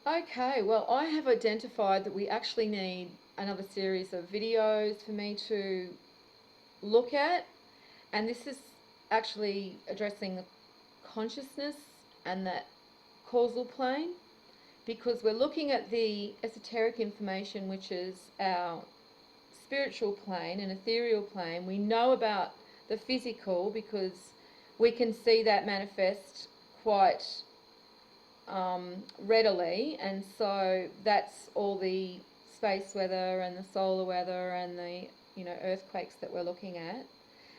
Okay, well, I have identified that we actually need another series of videos for me to look at, and this is actually addressing the consciousness and that causal plane, because we're looking at the esoteric information, which is our spiritual plane and ethereal plane. We know about the physical because we can see that manifest quite readily, and so that's all the space weather and the solar weather and the earthquakes that we're looking at.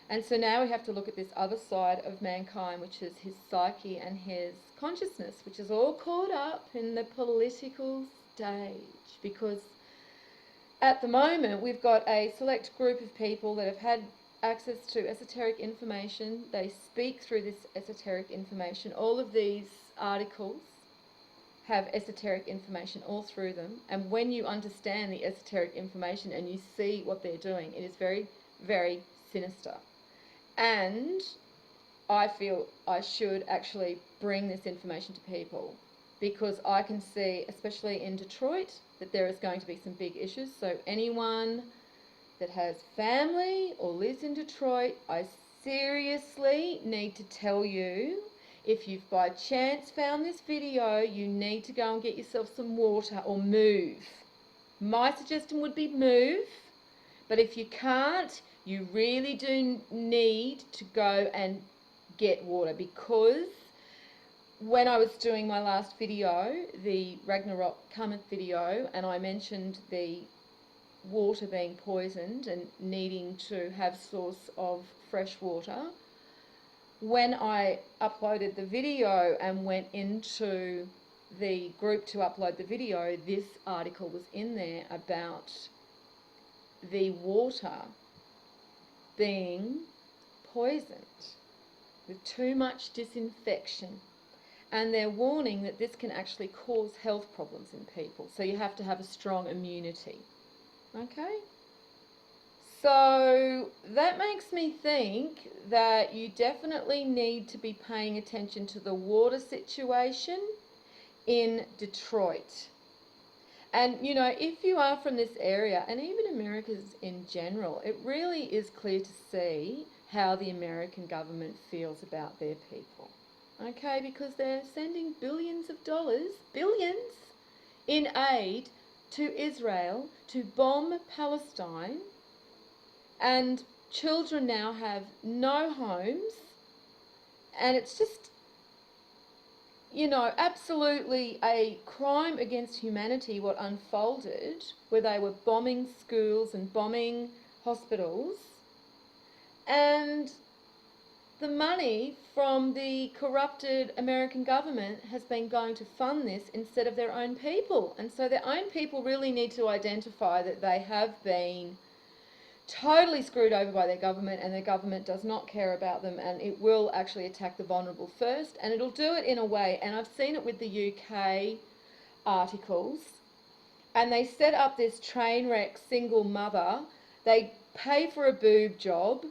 And so now we have to look at this other side of mankind, which is his psyche and his consciousness, which is all caught up in the political stage, because at the moment we've got a select group of people that have had access to esoteric information. They speak through this esoteric information. All of these articles have esoteric information all through them, and when you understand the esoteric information and you see what they're doing, it is very, very sinister. And I feel I should actually bring this information to people, because I can see, especially in Detroit, that there is going to be some big issues. So anyone that has family or lives in Detroit, I seriously need to tell you, if you've by chance found this video, you need to go and get yourself some water or move. My suggestion would be move, but if you can't, you really do need to go and get water, because when I was doing my last video, the Ragnarok Cometh video, and I mentioned the water being poisoned and needing to have source of fresh water, when I uploaded the video and went into the group to upload the video, this article was in there about the water being poisoned with too much disinfection, and they're warning that this can actually cause health problems in people, so you have to have a strong immunity. Okay? So that makes me think that you definitely need to be paying attention to the water situation in Detroit. And, if you are from this area, and even Americans in general, it really is clear to see how the American government feels about their people. Okay, because they're sending billions of dollars, billions, in aid to Israel to bomb Palestine, and children now have no homes, and it's just, absolutely a crime against humanity what unfolded, where they were bombing schools and bombing hospitals, and the money from the corrupted American government has been going to fund this instead of their own people. And so their own people really need to identify that they have been totally screwed over by their government, and their government does not care about them, and it will actually attack the vulnerable first, and it'll do it in a way, and I've seen it with the UK articles, and they set up this train wreck single mother. They pay for a boob job,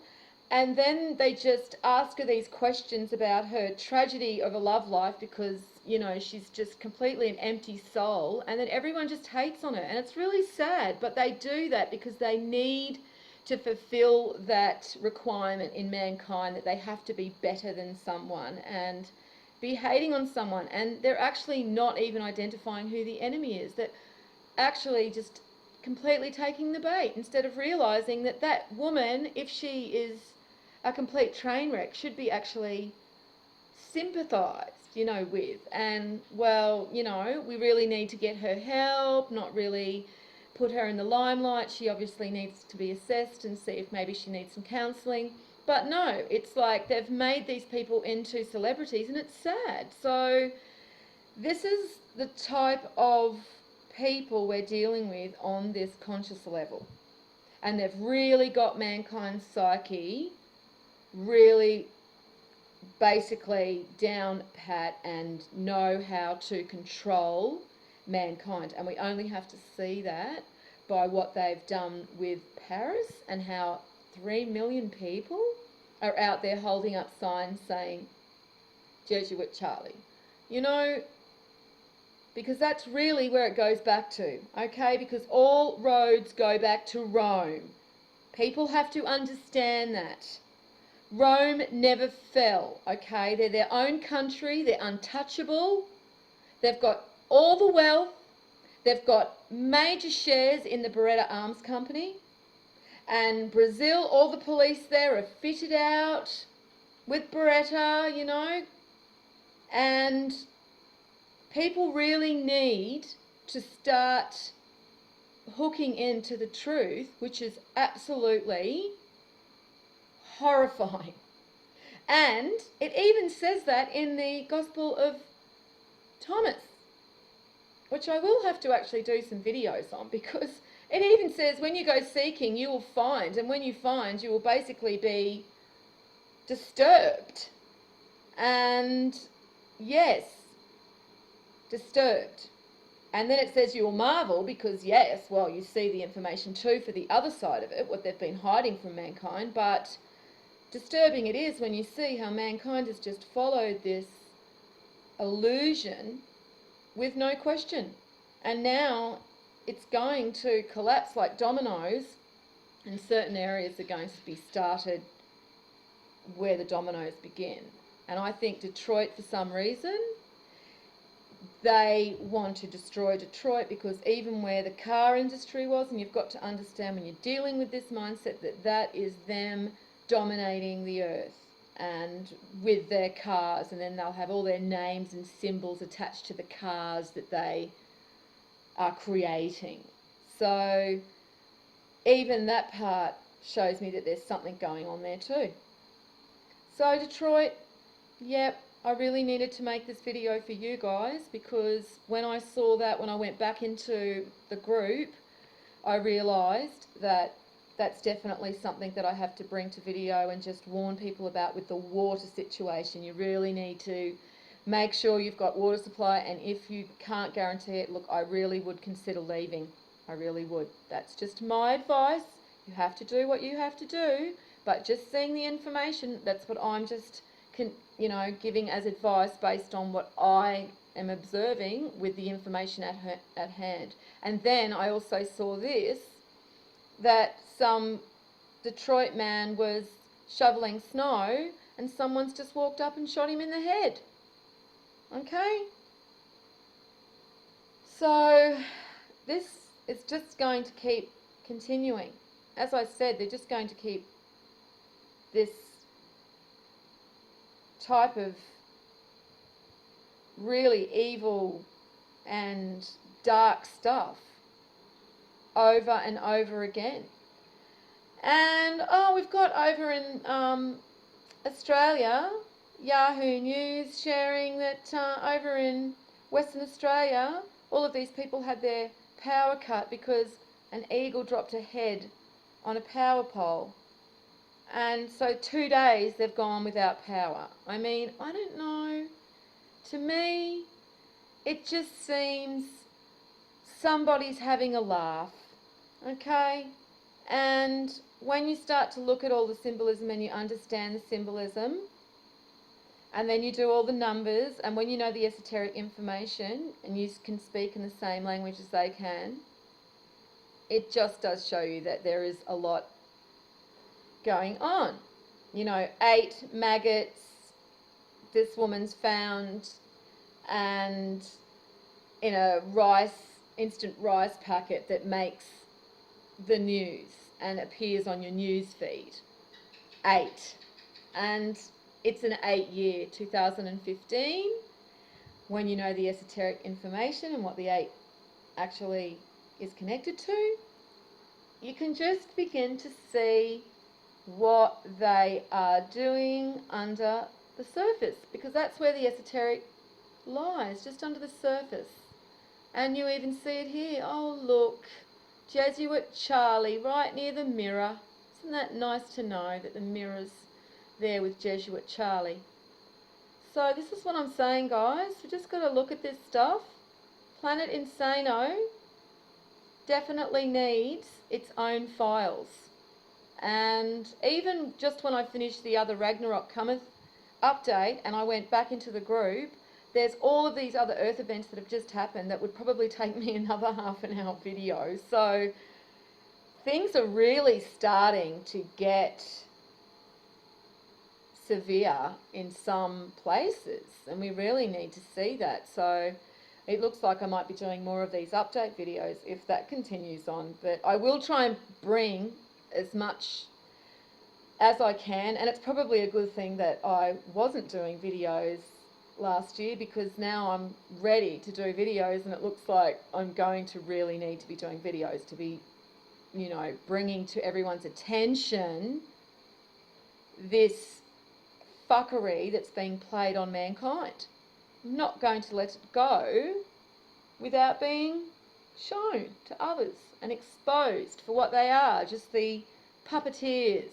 and then they just ask her these questions about her tragedy of a love life, because she's just completely an empty soul, and then everyone just hates on her, and it's really sad. But they do that because they need to fulfill that requirement in mankind, that they have to be better than someone and be hating on someone, and they're actually not even identifying who the enemy is. That actually just completely taking the bait, instead of realizing that that woman, if she is a complete train wreck, should be actually sympathized, with. And, well, we really need to get her help, not really put her in the limelight. She obviously needs to be assessed and see if maybe she needs some counselling. But no, it's like they've made these people into celebrities, and it's sad. So this is the type of people we're dealing with on this conscious level. And they've really got mankind's psyche really basically down pat and know how to control mankind. And we only have to see that by what they've done with Paris, and how 3 million people are out there holding up signs saying Jesuit Charlie. because that's really where it goes back to, okay? Because all roads go back to Rome. People have to understand that. Rome never fell, okay? They're their own country, they're untouchable, they've got all the wealth, they've got major shares in the Beretta Arms Company, and Brazil, all the police there are fitted out with Beretta, you know, and people really need to start hooking into the truth, which is absolutely horrifying. And it even says that in the Gospel of Thomas, which I will have to actually do some videos on, because it even says when you go seeking, you will find, and when you find, you will basically be disturbed. And yes, disturbed. And then it says you will marvel because, yes, well, you see the information too for the other side of it, what they've been hiding from mankind, but disturbing it is when you see how mankind has just followed this illusion with no question. And now it's going to collapse like dominoes, and certain areas are going to be started where the dominoes begin. And I think Detroit, for some reason, they want to destroy Detroit, because even where the car industry was, and you've got to understand when you're dealing with this mindset that that is them dominating the earth and with their cars, and then they'll have all their names and symbols attached to the cars that they are creating. So even that part shows me that there's something going on there too. So Detroit, yep, I really needed to make this video for you guys, because when I saw that, when I went back into the group, I realised that that's definitely something that I have to bring to video and just warn people about with the water situation. You really need to make sure you've got water supply, and if you can't guarantee it, look, I really would consider leaving. I really would. That's just my advice. You have to do what you have to do, but just seeing the information, that's what I'm just giving as advice based on what I am observing with the information at hand. And then I also saw this, that some Detroit man was shoveling snow and someone's just walked up and shot him in the head. Okay? So this is just going to keep continuing. As I said, they're just going to keep this type of really evil and dark stuff over and over again. And we've got over in Australia, Yahoo News sharing that over in Western Australia, all of these people had their power cut because an eagle dropped a head on a power pole. And so 2 days they've gone without power. I mean, I don't know. To me, it just seems somebody's having a laugh, okay? And when you start to look at all the symbolism and you understand the symbolism, and then you do all the numbers, and when you know the esoteric information and you can speak in the same language as they can, it just does show you that there is a lot going on. 8 maggots this woman's found, and in a instant rice packet that makes the news and appears on your news feed. 8. And it's an 8-year, 2015, when you know the esoteric information and what the 8 actually is connected to, you can just begin to see what they are doing under the surface, because that's where the esoteric lies, just under the surface. And you even see it here. Oh, look, Jesuit Charlie right near the mirror. Isn't that nice to know that the mirror's there with Jesuit Charlie? So this is what I'm saying, guys. We just got to look at this stuff. Planet Insano definitely needs its own files. And even just when I finished the other Ragnarok Cometh update and I went back into the group, there's all of these other Earth events that have just happened that would probably take me another half an hour video. So things are really starting to get severe in some places, and we really need to see that. So it looks like I might be doing more of these update videos if that continues on, but I will try and bring as much as I can, and it's probably a good thing that I wasn't doing videos last year, because now I'm ready to do videos, and it looks like I'm going to really need to be doing videos to be, you know, bringing to everyone's attention this fuckery that's being played on mankind. I'm not going to let it go without being shown to others and exposed for what they are, just the puppeteers,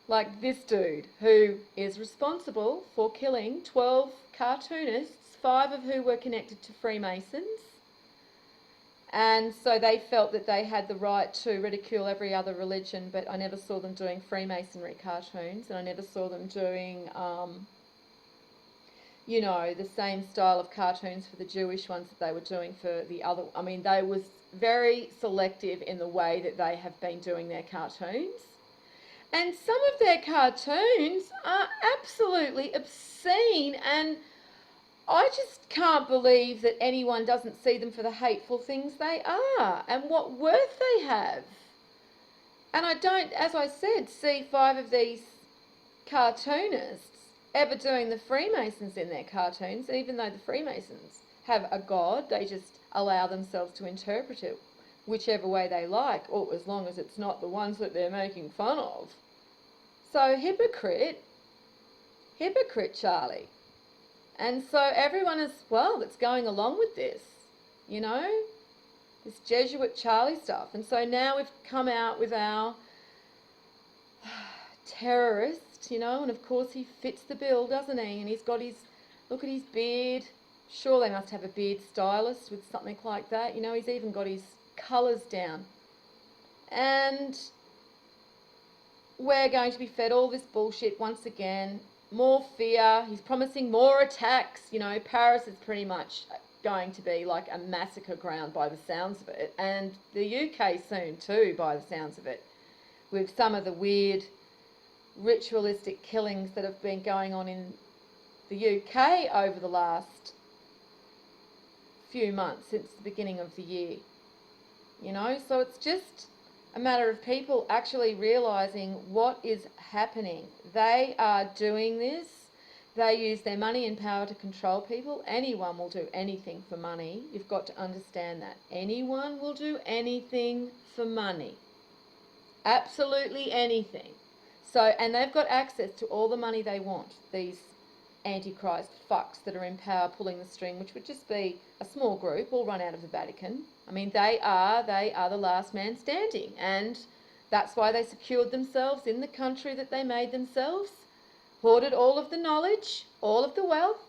like this dude who is responsible for killing 12 cartoonists, 5 of who were connected to Freemasons. And so they felt that they had the right to ridicule every other religion, but I never saw them doing Freemasonry cartoons, and I never saw them doing, you know, the same style of cartoons for the Jewish ones that they were doing for the other. I mean, they was very selective in the way that they have been doing their cartoons. And some of their cartoons are absolutely obscene, and I just can't believe that anyone doesn't see them for the hateful things they are and what worth they have. And I don't, as I said, see 5 of these cartoonists ever doing the Freemasons in their cartoons, even though the Freemasons have a god. They just allow themselves to interpret it whichever way they like, or as long as it's not the ones that they're making fun of. So hypocrite Charlie. And so everyone as well that's going along with this, you know, this Jesuit Charlie stuff. And so now we've come out with our terrorist, you know, and of course he fits the bill, doesn't he? And he's got his, look at his beard. Sure, they must have a beard stylist with something like that. You know, he's even got his colours down. And we're going to be fed all this bullshit once again. More fear. He's promising more attacks. You know, Paris is pretty much going to be like a massacre ground by the sounds of it. And the UK soon too, by the sounds of it. With some of the weird ritualistic killings that have been going on in the UK over the last few months, since the beginning of the year. You know, so it's just a matter of people actually realising what is happening. They are doing this. They use their money and power to control people. Anyone will do anything for money. You've got to understand that. Anyone will do anything for money. Absolutely anything. So, and they've got access to all the money they want, these Antichrist fucks that are in power pulling the string, which would just be a small group, all run out of the Vatican. I mean, they are the last man standing, and that's why they secured themselves in the country that they made themselves, hoarded all of the knowledge, all of the wealth,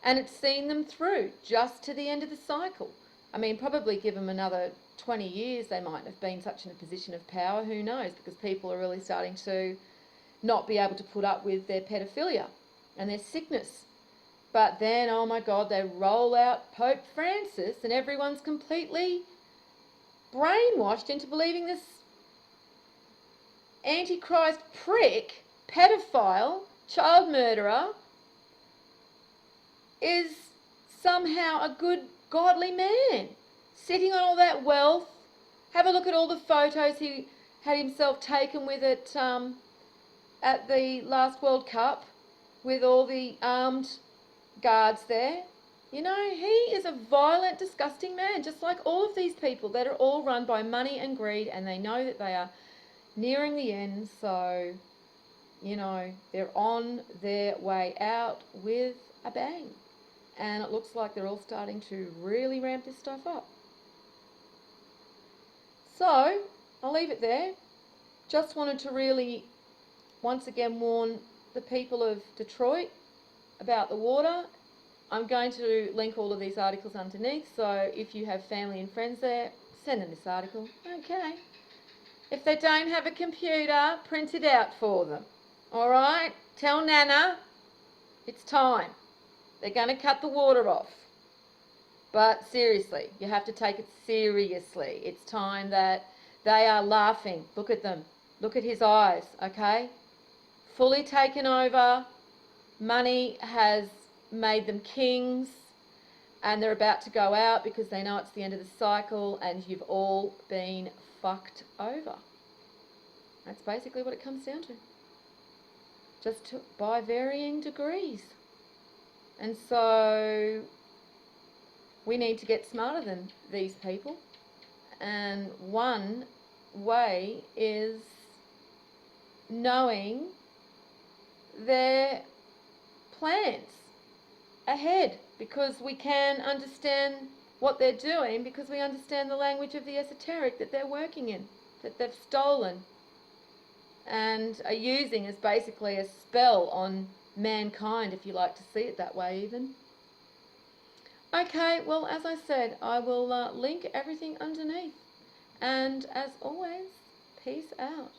and it's seen them through just to the end of the cycle. I mean, probably give them another 20 years, they might have been such in a position of power, who knows, because people are really starting to not be able to put up with their pedophilia and their sickness. But then, oh my God, they roll out Pope Francis and everyone's completely brainwashed into believing this Antichrist prick, pedophile, child murderer is somehow a good, godly man, sitting on all that wealth. Have a look at all the photos he had himself taken with it at the last World Cup with all the armed guards there. You know, he is a violent, disgusting man, just like all of these people that are all run by money and greed, and they know that they are nearing the end, so, you know, they're on their way out with a bang. And it looks like they're all starting to really ramp this stuff up. So, I'll leave it there. Just wanted to really, once again, warn the people of Detroit about the water. I'm going to link all of these articles underneath, so if you have family and friends there, send them this article. Okay. If they don't have a computer, print it out for them. All right? Tell Nana it's time. They're going to cut the water off. But seriously, you have to take it seriously. It's time that they are laughing. Look at them. Look at his eyes, okay? Fully taken over. Money has made them kings, and they're about to go out because they know it's the end of the cycle and you've all been fucked over. That's basically what it comes down to. Just by varying degrees. And so we need to get smarter than these people. And one way is knowing their plans ahead, because we can understand what they're doing because we understand the language of the esoteric that they're working in, that they've stolen and are using as basically a spell on mankind, if you like to see it that way even. Okay, well, as I said, I will link everything underneath. And as always, peace out.